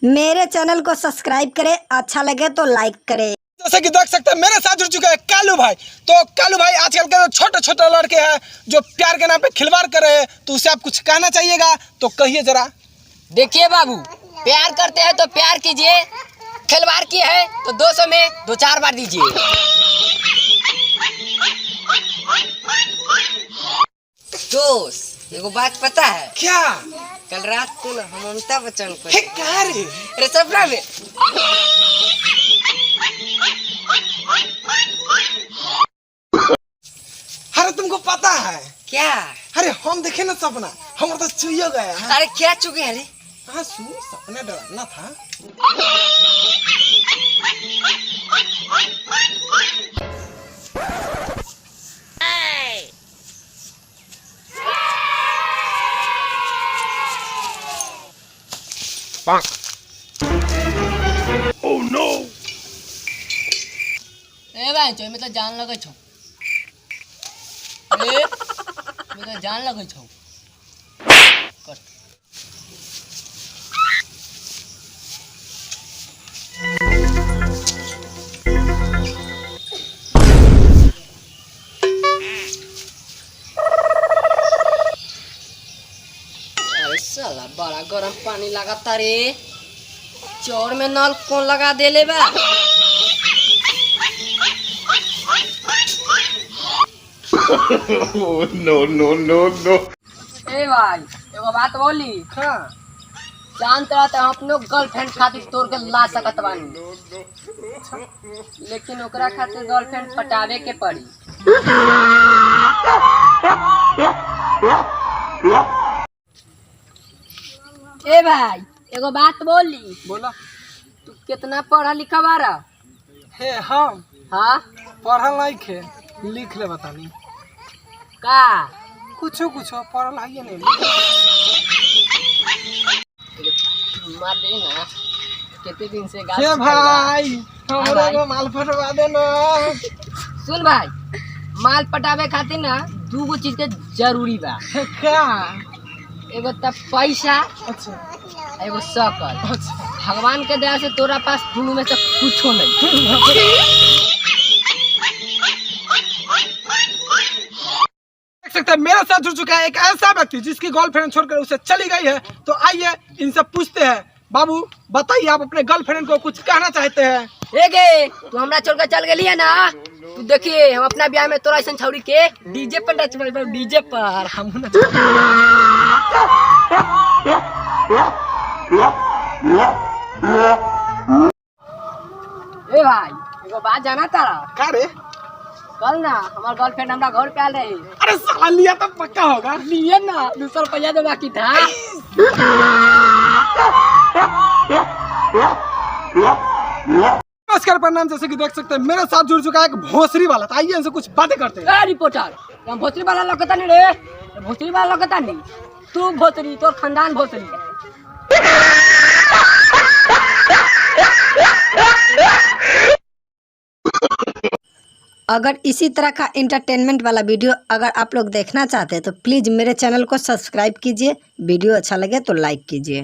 मेरे चैनल को सब्सक्राइब करें, अच्छा लगे तो लाइक करें। जैसे कि देख सकते हैं मेरे साथ जुड़ चुके हैं कालू भाई। तो कालू भाई आजकल के छोटे छोटे लड़के हैं जो प्यार के नाम पे खिलवाड़ कर रहे हैं, तो उसे आप कुछ कहना चाहिएगा तो कहिए जरा। देखिए बाबू, प्यार करते हैं तो प्यार कीजिए, खिलवाड़ किए है तो 200 में 2-4 बार दीजिए। दोस्त एगो बात पता है क्या? कल रात को ना हम अमिताभ बच्चन को क्या रे? अरे सपना में अरे तुमको पता है क्या? अरे हम देखे ना सपना, हमारा तो चुइयो गया है। अरे क्या चुके हैं रे? हाँ सुन, सपना डरावना था। Oh no! ए भाई चो में तो जान लगे छो। ए में तो जान लगे छो। कर अरे साला बड़ा गरम पानी लगाता रे। चौर में नल कौन लगा देले बा? Oh, no. ए भाई एगो बात बोली। हाँ। जानते रहते हम अपने गर्लफ्रेंड खातिर तोड़ के ला सकत बानी, लेकिन ओकरा खातिर गर्लफ्रेंड पटावे के पड़ी। ए भाई एगो बात बोली। बोला। तू कितना पढ़ा लिखा बारा? हे हम हाँ पढ़ल नहीं खे, लिख ले बतानी। का कुछो पढ़ल है नहीं। मार दे ना, कितने दिन से हे भाई हमारे को माल फटवा देना। सुन भाई, माल पटावे खातिर ना 2 चीज के जरूरी बा। क्या? एगो त पैसा, अच्छा एगो शकल। अच्छा। भगवान के दया से तोरा पास दोनों में से कुछो नहीं। देख सकते हैं मेरे साथ जुड़ चुका है एक ऐसा व्यक्ति जिसकी गर्लफ्रेंड छोड़कर उसे चली गई है। तो आइए इनसे पूछते हैं। बाबू बताइए, आप अपने गर्लफ्रेंड को कुछ कहना चाहते हैं? ए गे, तू हमरा छोड़ के चल गेली है ना। तू देखिए हम अपना ब्याह में तोरा ऐसा छौरी के डीजे पर नचबे, डीजे पर हम ए भाई एगो बात जाना तारा? क्या रे? कल ना हमार गर्लफ्रेंड हमरा घर पे आल रही। अरे साला लिया तो पक्का होगा। लिए ना 200 रुपया जो बाकी था। नमस्कार प्रणाम। जैसे कि देख सकते हैं मेरे साथ जुड़ चुका है एक भोसरी वाला। तो आइए इनसे कुछ बातें करते हैं। रिपोर्टर हम भोसरी वाला लगता नहीं रे, भोसरी वाला लगता नहीं। तू भोसरी, तोर खानदान भोसरी। अगर इसी तरह का इंटरटेनमेंट वाला वीडियो अगर आप लोग देखना चाहते हैं तो प्लीज़ मेरे चैनल को सब्सक्राइब कीजिए। वीडियो अच्छा लगे तो लाइक कीजिए।